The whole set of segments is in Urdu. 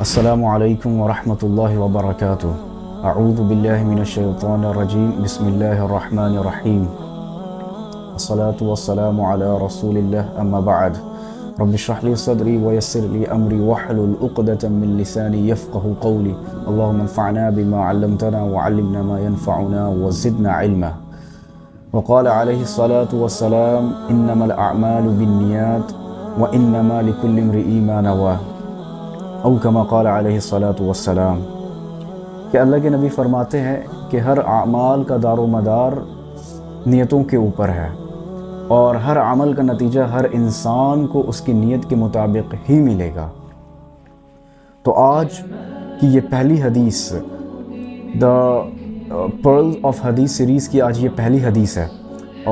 السلام علیکم ورحمۃ اللہ وبرکاتہ۔ اعوذ باللہ من الشیطان الرجیم، بسم اللہ الرحمن الرحیم، الصلاة والسلام علی رسول اللہ، اما بعد، رب اشرح لی صدری ویسر لی امری واحلل عقدۃ من لسانی یفقهوا قولی، اللہم انفعنا بما علمتنا وعلمنا ما ينفعنا وزدنا علما۔ وقال علیہ الصلاة والسلام انما الاعمال بالنیات وانما لکل امرئ ما نوی، او کما قال علیہ الصلاۃ والسلام، کہ اللہ کے نبی فرماتے ہیں کہ ہر اعمال کا دار و مدار نیتوں کے اوپر ہے، اور ہر عمل کا نتیجہ ہر انسان کو اس کی نیت کے مطابق ہی ملے گا۔ تو آج کی یہ پہلی حدیث، دا پرل آف حدیث سیریز کی آج یہ پہلی حدیث ہے،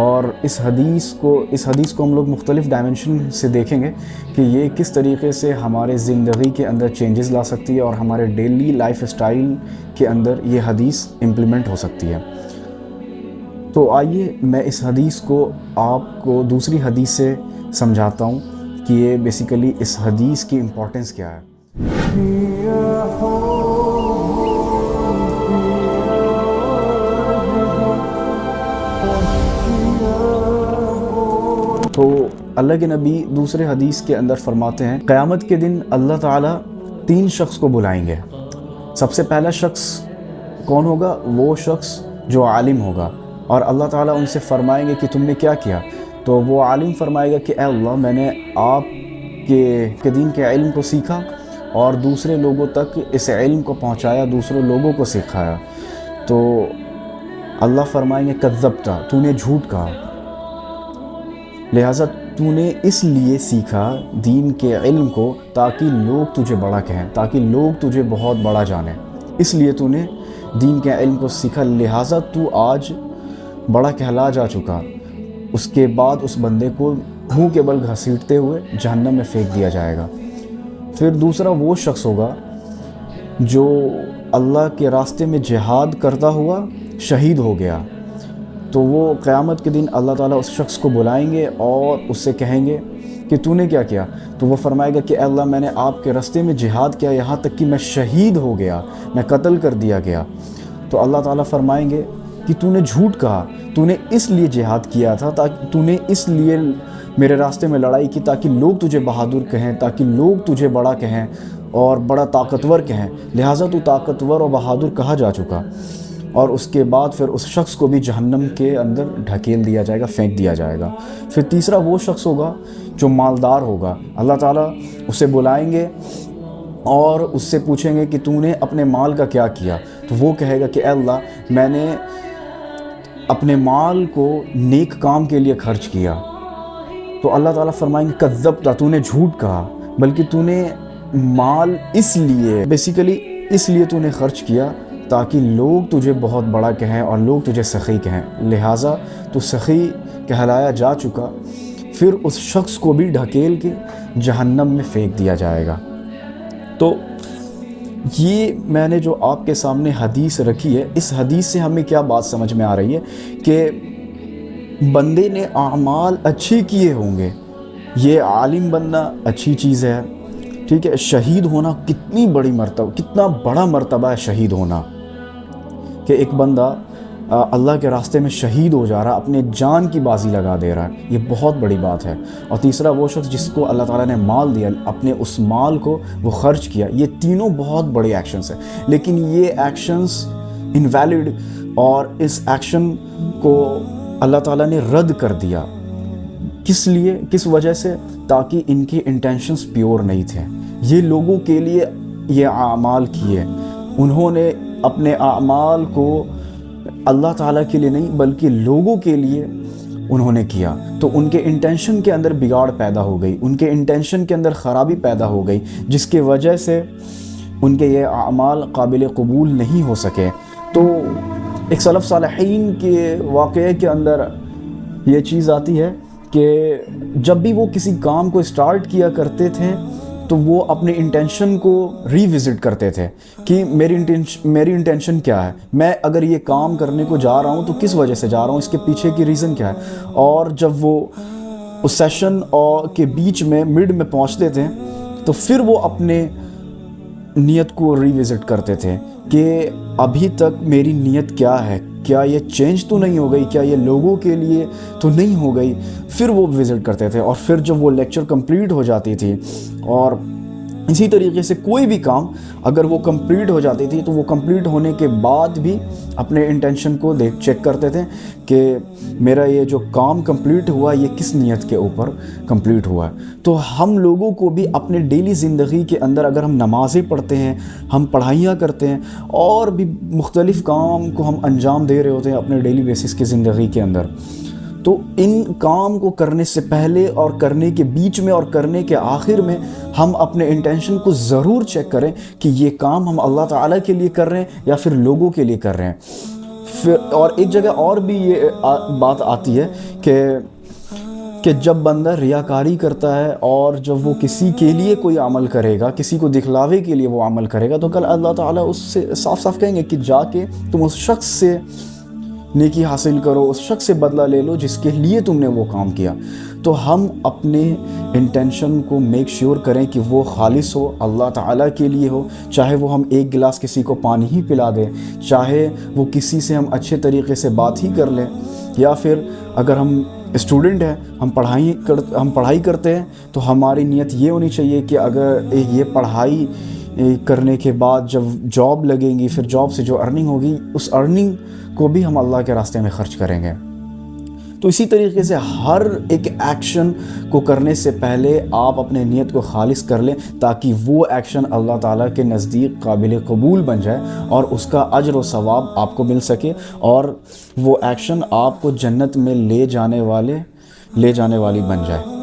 اور اس حدیث کو ہم لوگ مختلف ڈائمنشن سے دیکھیں گے کہ یہ کس طریقے سے ہمارے زندگی کے اندر چینجز لا سکتی ہے اور ہمارے ڈیلی لائف اسٹائل کے اندر یہ حدیث امپلیمنٹ ہو سکتی ہے۔ تو آئیے میں اس حدیث کو آپ کو دوسری حدیث سے سمجھاتا ہوں کہ یہ بیسیکلی اس حدیث کی امپورٹنس کیا ہے۔ تو اللہ کے نبی دوسرے حدیث کے اندر فرماتے ہیں، قیامت کے دن اللہ تعالیٰ 3 شخص کو بلائیں گے۔ سب سے پہلا شخص کون ہوگا؟ وہ شخص جو عالم ہوگا، اور اللہ تعالیٰ ان سے فرمائیں گے کہ تم نے کیا کیا؟ تو وہ عالم فرمائے گا کہ اے اللہ، میں نے آپ کے دین کے علم کو سیکھا اور دوسرے لوگوں تک اس علم کو پہنچایا، دوسرے لوگوں کو سکھایا۔ تو اللہ فرمائیں گے کذبت، تو نے جھوٹ کہا، لہٰذا تو نے اس لیے سیکھا دین کے علم کو تاکہ لوگ تجھے بڑا کہیں، تاکہ لوگ تجھے بہت بڑا جانیں، اس لیے تو نے دین کے علم کو سیکھا، لہٰذا تو آج بڑا کہلا جا چکا۔ اس کے بعد اس بندے کو منہ کے بل گھسیٹتے ہوئے جہنم میں پھینک دیا جائے گا۔ پھر دوسرا وہ شخص ہوگا جو اللہ کے راستے میں جہاد کرتا ہوا شہید ہو گیا۔ تو وہ قیامت کے دن اللہ تعالیٰ اس شخص کو بلائیں گے اور اس سے کہیں گے کہ تو نے کیا کیا؟ تو وہ فرمائے گا کہ اے اللہ، میں نے آپ کے راستے میں جہاد کیا، یہاں تک کہ میں شہید ہو گیا، میں قتل کر دیا گیا۔ تو اللہ تعالیٰ فرمائیں گے کہ تو نے جھوٹ کہا، تو نے اس لیے جہاد کیا تھا، تاکہ تو نے اس لیے میرے راستے میں لڑائی کی تاکہ لوگ تجھے بہادر کہیں، تاکہ لوگ تجھے بڑا کہیں اور بڑا طاقتور کہیں، لہٰذا تو طاقتور اور بہادر کہا جا چکا۔ اور اس کے بعد پھر اس شخص کو بھی جہنم کے اندر ڈھکیل دیا جائے گا، پھینک دیا جائے گا۔ پھر تیسرا وہ شخص ہوگا جو مالدار ہوگا، اللہ تعالیٰ اسے بلائیں گے اور اس سے پوچھیں گے کہ تو نے اپنے مال کا کیا کیا؟ تو وہ کہے گا کہ اے اللہ، میں نے اپنے مال کو نیک کام کے لیے خرچ کیا۔ تو اللہ تعالیٰ فرمائیں گے کذبت، تو نے جھوٹ کہا، بلکہ تو نے مال اس لیے تو نے خرچ کیا تاکہ لوگ تجھے بہت بڑا کہیں اور لوگ تجھے سخی کہیں، لہٰذا تو سخی کہلایا جا چکا۔ پھر اس شخص کو بھی ڈھکیل کے جہنم میں پھینک دیا جائے گا۔ تو یہ میں نے جو آپ کے سامنے حدیث رکھی ہے، اس حدیث سے ہمیں کیا بات سمجھ میں آ رہی ہے کہ بندے نے اعمال اچھے کیے ہوں گے، یہ عالم بننا اچھی چیز ہے، ٹھیک ہے، شہید ہونا کتنی بڑا مرتبہ ہے شہید ہونا، کہ ایک بندہ اللہ کے راستے میں شہید ہو جا رہا، اپنے جان کی بازی لگا دے رہا ہے، یہ بہت بڑی بات ہے۔ اور تیسرا وہ شخص جس کو اللہ تعالیٰ نے مال دیا، اپنے اس مال کو وہ خرچ کیا، یہ تینوں بہت بڑے ایکشنز ہیں، لیکن یہ ایکشنز انویلڈ، اور اس ایکشن کو اللہ تعالیٰ نے رد کر دیا۔ کس لیے؟ کس وجہ سے؟ تاکہ ان کے انٹینشنز پیور نہیں تھے۔ یہ لوگوں کے لیے یہ اعمال کیے، انہوں نے اپنے اعمال کو اللہ تعالیٰ کے لیے نہیں بلکہ لوگوں کے لیے انہوں نے کیا، تو ان کے انٹینشن کے اندر بگاڑ پیدا ہو گئی، ان کے انٹینشن کے اندر خرابی پیدا ہو گئی، جس کی وجہ سے ان کے یہ اعمال قابل قبول نہیں ہو سکے۔ تو ایک سلف صالحین کے واقعے کے اندر یہ چیز آتی ہے کہ جب بھی وہ کسی کام کو اسٹارٹ کیا کرتے تھے تو وہ اپنے انٹینشن کو ری وزٹ کرتے تھے کہ میری انٹینشن کیا ہے، میں اگر یہ کام کرنے کو جا رہا ہوں تو کس وجہ سے جا رہا ہوں، اس کے پیچھے کی ریزن کیا ہے۔ اور جب وہ اس سیشن کے بیچ میں مڈ میں پہنچتے تھے تو پھر وہ اپنے نیت کو ریوزٹ کرتے تھے کہ ابھی تک میری نیت کیا ہے، کیا یہ چینج تو نہیں ہو گئی، کیا یہ لوگوں کے لیے تو نہیں ہو گئی. پھر وہ وزٹ کرتے تھے، اور پھر جب وہ لیکچر کمپلیٹ ہو جاتی تھی، اور اسی طریقے سے کوئی بھی کام اگر وہ کمپلیٹ ہو جاتی تھی تو وہ کمپلیٹ ہونے کے بعد بھی اپنے انٹینشن کو چیک کرتے تھے کہ میرا یہ جو کام کمپلیٹ ہوا یہ کس نیت کے اوپر کمپلیٹ ہوا ہے. تو ہم لوگوں کو بھی اپنے ڈیلی زندگی کے اندر اگر ہم نمازیں پڑھتے ہیں، ہم پڑھائیاں کرتے ہیں، اور بھی مختلف کام کو ہم انجام دے رہے ہوتے ہیں اپنے ڈیلی بیسس کی زندگی کے اندر، تو ان کام کو کرنے سے پہلے اور کرنے کے بیچ میں اور کرنے کے آخر میں ہم اپنے انٹینشن کو ضرور چیک کریں کہ یہ کام ہم اللہ تعالیٰ کے لیے کر رہے ہیں یا پھر لوگوں کے لیے کر رہے ہیں. پھر اور ایک جگہ اور بھی یہ بات آتی ہے کہ جب بندہ ریاکاری کرتا ہے اور جب وہ کسی کے لیے کوئی عمل کرے گا، کسی کو دکھلاوے کے لیے وہ عمل کرے گا، تو کل اللہ تعالیٰ اس سے صاف صاف کہیں گے کہ جا کے تم اس شخص سے نیکی حاصل کرو، اس شخص سے بدلہ لے لو جس کے لیے تم نے وہ کام کیا. تو ہم اپنے انٹینشن کو میک شیور کریں کہ وہ خالص ہو، اللہ تعالیٰ کے لیے ہو، چاہے وہ ہم ایک گلاس کسی کو پانی ہی پلا دیں، چاہے وہ کسی سے ہم اچھے طریقے سے بات ہی کر لیں، یا پھر اگر ہم اسٹوڈنٹ ہیں، ہم پڑھائی کرتے ہیں تو ہماری نیت یہ ہونی چاہیے کہ اگر یہ پڑھائی کرنے کے بعد جب جاب لگیں گی، پھر جاب سے جو ارننگ ہوگی اس ارننگ کو بھی ہم اللہ کے راستے میں خرچ کریں گے. تو اسی طریقے سے ہر ایک ایکشن کو کرنے سے پہلے آپ اپنے نیت کو خالص کر لیں تاکہ وہ ایکشن اللہ تعالیٰ کے نزدیک قابل قبول بن جائے اور اس کا اجر و ثواب آپ کو مل سکے، اور وہ ایکشن آپ کو جنت میں لے جانے والی بن جائے.